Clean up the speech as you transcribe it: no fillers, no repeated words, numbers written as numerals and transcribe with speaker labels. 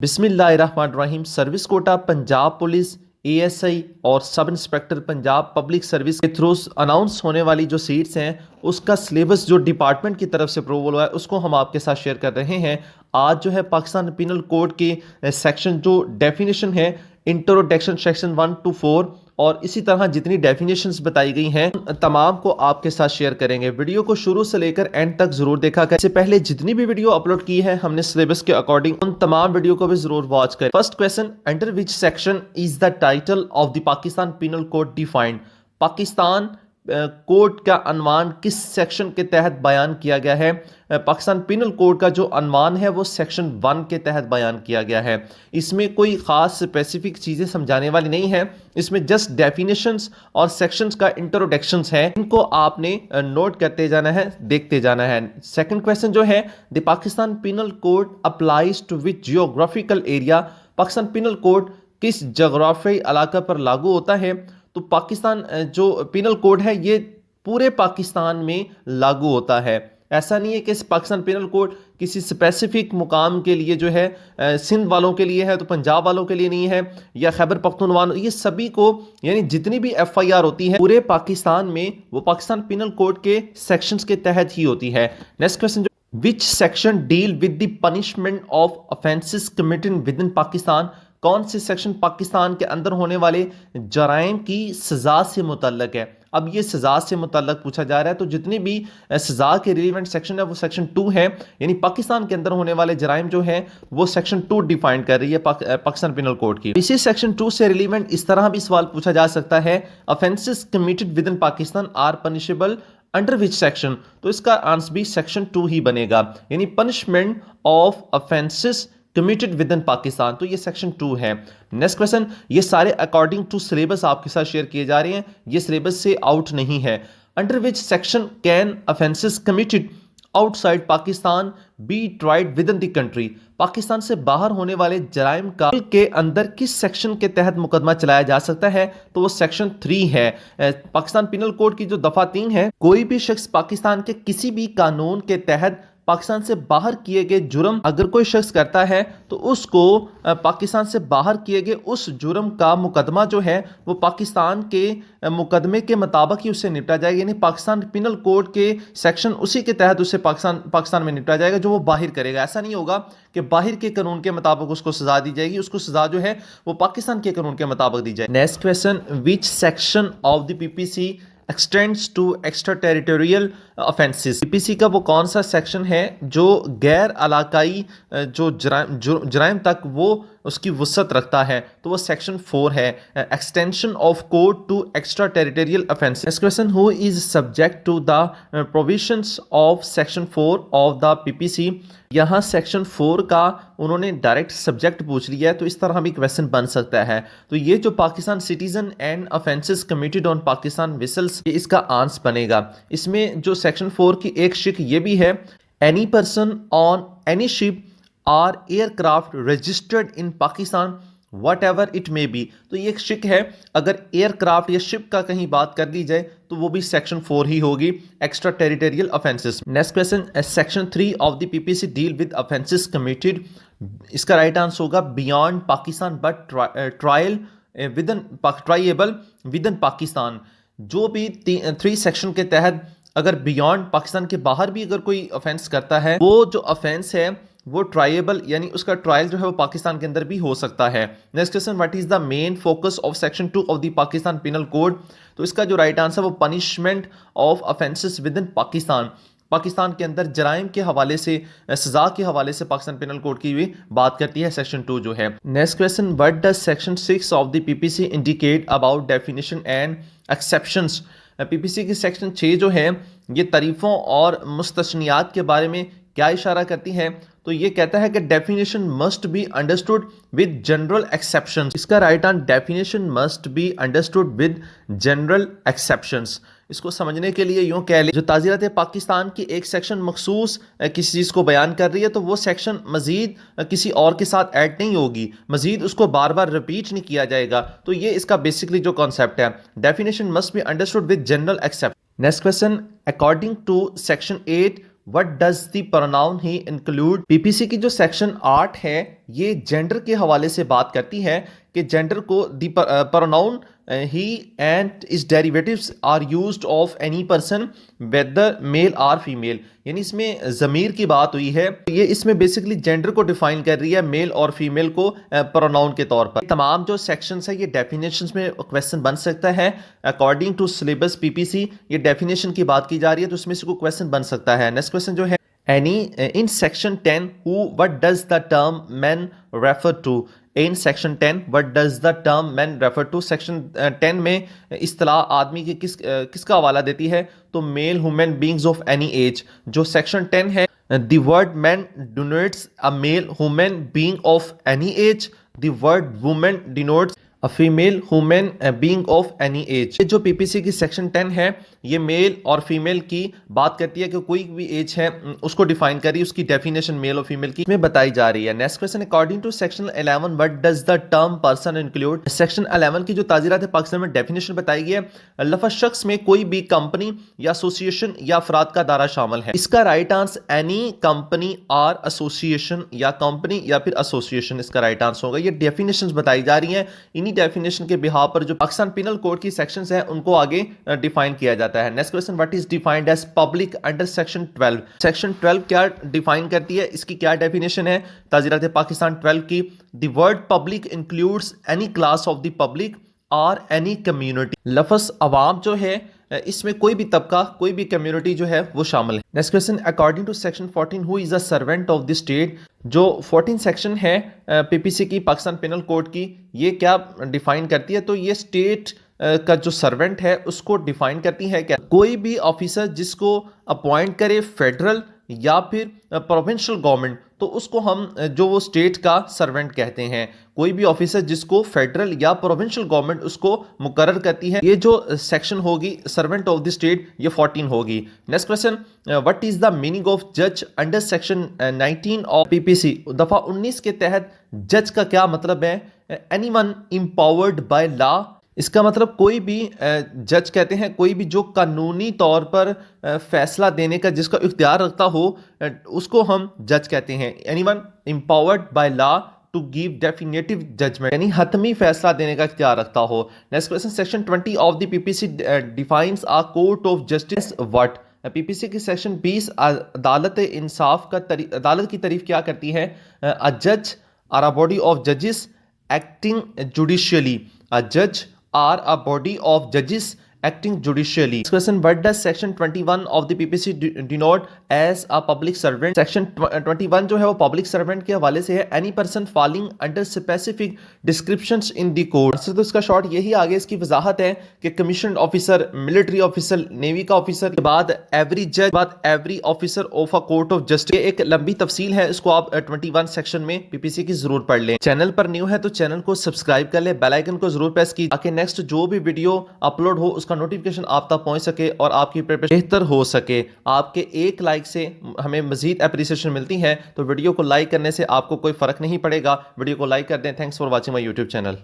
Speaker 1: बिस्मिल्लाहिर्रहमानिर्रहीम। Service quota Punjab police ASI और sub inspector Punjab public service के थ्रू अनाउंस होने वाली जो सीट्स हैं उसका सिलेबस जो डिपार्टमेंट की तरफ से अप्रूवल हुआ है उसको हम आपके साथ शेयर कर रहे हैं। आज जो है पाकिस्तान पिनल कोड के सेक्शन जो डेफिनेशन है इंट्रोडक्शन सेक्शन 1 to 4 और इसी तरह जितनी डेफिनेशंस बताई गई हैं तमाम को आपके साथ शेयर करेंगे। वीडियो को शुरू से लेकर एंड तक जरूर देखा करें। इससे पहले जितनी भी वीडियो अपलोड की है हमने सिलेबस के अकॉर्डिंग उन तमाम वीडियो को भी जरूर वॉच करें। First question, under which section is the title of the Pakistan penal code defined. Pakistan code का अनवान किस सेक्शन के तहत बयान किया गया है। पाकिस्तान पिनल कोड का जो अनवान है वो सेक्शन 1 के तहत बयान किया गया है। इसमें कोई ख़ास स्पेसिफिक चीज़ें समझाने वाली नहीं है, इसमें जस्ट डेफिनेशंस और सेक्शंस का इंट्रोडक्शंस है, इनको आपने नोट करते जाना है, देखते जाना है। सेकंड क्वेश्चन जो है, the Pakistan penal code applies to which geographical area. Pakistan penal code किस जोग्राफी इलाका पर लागू होता है। तो पाकिस्तान जो पिनल कोड है ये पूरे पाकिस्तान में लागू होता है। ऐसा नहीं है कि पाकिस्तान पिनल कोड किसी स्पेसिफिक मुकाम के लिए जो है सिंध वालों के लिए है तो पंजाब वालों के लिए नहीं है, या खैबर पख्तूनख्वा, ये सभी को यानी जितनी भी एफआईआर होती है पूरे पाकिस्तान में वो पाकिस्तान पिनल कोड के सेक्शंस के तहत ही होती है। Next question, which section deal with the punishment of offences committed within Pakistan. कौन से सेक्शन पाकिस्तान के अंदर होने वाले जराइम की सजा से मुतल्लक है। अब ये सजा से मुतल्लक पूछा जा रहा है तो जितनी भी सजा के रिलेवेंट सेक्शन है वो सेक्शन 2 है, यानी पाकिस्तान के अंदर होने वाले जराइम जो है वो सेक्शन 2 डिफाइन कर रही है पाकिस्तान पिनल कोड की। इसी सेक्शन 2 से रिलेवेंट इस तरह भी सवाल पूछा जा सकता है, offences committed within Pakistan are punishable under which section. तो इसका आंसर भी सेक्शन 2 ही बनेगा, यानी punishment of offences committed within Pakistan, तो ये सेक्शन 2 है। नेक्स्ट क्वेश्चन, ये सारे अकॉर्डिंग टू सिलेबस आपके साथ शेयर किए जा रहे हैं, ये सिलेबस से आउट नहीं है। Under which section can offences committed outside Pakistan B tried with in the country. Pakistan से बाहर होने वाले जराइम का के अंदर किस सेक्शन के तहत मुकदमा चलाया जा सकता है। तो वो सेक्शन 3 है। पाकिस्तान पिनल कोड की जो दफा 3 है, कोई भी शख्स पाकिस्तान के किसी भी कानून के तहत पाकिस्तान से बाहर किए गए जुर्म अगर कोई शख्स करता है तो उसको पाकिस्तान से बाहर किए गए उस जुर्म का मुकदमा जो है वो पाकिस्तान के मुकदमे के मुताबिक ही उससे निपटा जाएगा, यानी पाकिस्तान पिनल कोड के सेक्शन उसी के तहत उससे पाकिस्तान में निपटा जाएगा जो वो बाहर करेगा। ऐसा नहीं होगा कि बाहर के कानून के मुताबिक उसको सजा दी जाएगी, उसको सजा जो है वो पाकिस्तान के कानून के मुताबिक दी जाएगी। Next question, which section of the PPC extends to extra territorial offences. PPC का वो कौन सा सेक्शन है जो गैर इलाकाई जो जराइम तक वो उसकी वसअत रखता है। तो वो सेक्शन 4 है, extension of code to extra territorial offences. Next question, who is subject to the provisions of section 4 of the PPC. यहाँ सेक्शन 4 का उन्होंने डायरेक्ट सब्जेक्ट पूछ लिया है तो इस तरह भी क्वेश्चन बन सकता है। तो ये जो Pakistan citizen and offences committed on Pakistan whistles, इसका आंसर बनेगा। इसमें जो सेक्शन 4 की एक शिक ये भी है, any person on any ship or aircraft registered in Pakistan whatever it may be. तो ये एक शिक है, अगर एयरक्राफ्ट या शिप का कहीं बात कर ली जाए तो वो भी सेक्शन 4 ही होगी, extra territorial offences. Next question, section 3 of the PPC deal with offences committed. इसका राइट आंसर होगा beyond Pakistan but trial triable within Pakistan. जो भी 3 सेक्शन के तहत अगर बियॉन्ड पाकिस्तान के बाहर भी अगर कोई ऑफेंस करता है, वो जो ऑफेंस है वो ट्राइएबल यानी उसका ट्रायल जो है वो पाकिस्तान के अंदर भी हो सकता है। Next question, what is the main focus of section 2 of the Pakistan penal code. तो इसका जो राइट आंसर वो punishment of offences with in Pakistan, Pakistan के अंदर जराइम के हवाले से सजा के हवाले से पाकिस्तान पिनल कोड की भी बात करती है सेक्शन 2 जो है। Next question, what does section 6 of the PPC indicate about definition and exceptions. PPC की सेक्शन 6 जो है ये तारीफों और मुस्तस्नियात के बारे में क्या इशारा करती है। तो ये कहता है कि definition must be understood with general exceptions. इसका right answer definition must be understood with general exceptions. इसको समझने के लिए यूं कह ले, जो ताज़ीरात पाकिस्तान की एक सेक्शन मखसूस किसी चीज़ को बयान कर रही है तो वो सेक्शन मजीद किसी और के साथ ऐड नहीं होगी, मजीद उसको बार बार रिपीट नहीं किया जाएगा। तो ये इसका बेसिकली जो कॉन्सेप्ट है, definition must be understood with general except. Next question, according to section 8 what does the pronoun he include. PPC की जो सेक्शन 8 है ये जेंडर के हवाले से बात करती है कि जेंडर को the pronoun he and is derivatives are used of any person whether male or female. यानी इसमें ज़मीर की बात हुई है, ये इसमें बेसिकली जेंडर को डिफाइन कर रही है, मेल और फीमेल को प्रोनाउन के तौर पर। तमाम जो सेक्शंस है ये डेफिनेशंस में क्वेश्चन बन सकता है। अकॉर्डिंग टू सिलेबस पीपीसी ये डेफिनेशन की बात की जा रही है, तो उसमें से कोई क्वेश्चन बन सकता है। नेक्स्ट क्वेश्चन जो है any in section 10 who what does the term men refer to। in section 10 what does the term men refer to। section 10 में इस्तिलाह आदमी की किसका हवाला देती है, तो male human beings of any age. जो section 10 है the word man denotes a male human being of any age, the word woman denotes a female human being of any age। जो पीपीसी की सेक्शन 10 है ये mail और female की बात करती है कि कोई भी एज है उसको डिफाइन करी, उसकी डेफिनेशन मेल और फीमेल की में बताई जा रही है। Next question according to section 11 what does the term person include. Section 11 की जो ताज़ीरात पाकिस्तान में डेफिनेशन बताई गई है, लफ्ज़ शख्स में कोई भी कंपनी या एसोसिएशन या अफराद का दायरा शामिल है। इसका राइट आंसर एनी कंपनी और एसोसिएशन या कंपनी या फिर एसोसिएशन इसका राइट आंसर होगा। ये डेफिनेशंस बताई जा रही हैं, इन्हीं डेफिनेशन के बिहाफ पर जो पाकिस्तान पिनल कोड की सेक्शंस हैं उनको आगे डिफाइन किया जाता है। Next question what is defined as public under section 12। Section 12 क्या डिफाइन करती है, इसकी क्या डेफिनेशन है ताज़ीरात पाकिस्तान 12 की। The word public includes any class of the public और एनी कम्युनिटी। लफ्ज़ अवाम जो है इसमें कोई भी तबका कोई भी कम्युनिटी जो है वो शामिल है। Next question according to section 14 who is a servant of the state. जो 14 सेक्शन है पीपीसी की पाकिस्तान पिनल कोड की, ये क्या डिफाइन करती है, तो ये स्टेट का जो सर्वेंट है उसको डिफाइन करती है। क्या कोई भी ऑफिसर जिसको अपॉइंट करे फेडरल या फिर प्रोविंशियल गवर्नमेंट, तो उसको हम जो वो स्टेट का सर्वेंट कहते हैं। कोई भी ऑफिसर जिसको फेडरल या प्रोविंशियल गवर्नमेंट उसको मुकर्रर करती है, ये जो सेक्शन होगी सर्वेंट ऑफ द स्टेट ये 14 होगी। Next question what is the meaning of जज अंडर सेक्शन 19 ऑफ पीपीसी। दफा 19 के तहत जज का क्या मतलब है, एनीवन एम्पावर्ड बाय लॉ। इसका मतलब कोई भी जज कहते हैं कोई भी जो कानूनी तौर पर फैसला देने का जिसका इख्तियार रखता हो उसको हम जज कहते हैं। Anyone empowered by law to give definitive judgement, यानी हतमी फैसला देने का इख्तियार रखता हो। Next question section 20 of the PPC defines a court of justice what. PPC की सेक्शन 20 अदालत इंसाफ का अदालत की तारीफ क्या करती है, अ जज आर अ बॉडी ऑफ जजेस एक्टिंग जुडिशियली। अ जज are a body of judges acting judicially। Next question what does section 21 of the PPC denote as a public servant। section 21 जो है वो public servant के हवाले से है, any person falling under specific descriptions in the code। तो इसका short यही आगे इसकी वजाहत है कि commission officer, military officer, navy का ऑफिसर के बाद एवरी जज, बाद every officer of a court of justice. एक लंबी तफसील है, इसको आप 21 सेक्शन में पीपीसी की जरूर पढ़ लें। चैनल पर न्यू है तो चैनल को सब्सक्राइब कर ले, बेल आइकन को जरूर प्रेस कीजिए ताकि नेक्स्ट जो भी वीडियो अपलोड हो उसका नोटिफिकेशन आप तक पहुंच सके और आपकी प्रिपरेशन बेहतर हो सके। आपके एक लाइक से हमें मजीद अप्रिसिएशन मिलती है, तो वीडियो को लाइक करने से आपको कोई फर्क नहीं पड़ेगा। वीडियो को लाइक कर दें। Thanks for watching my YouTube channel.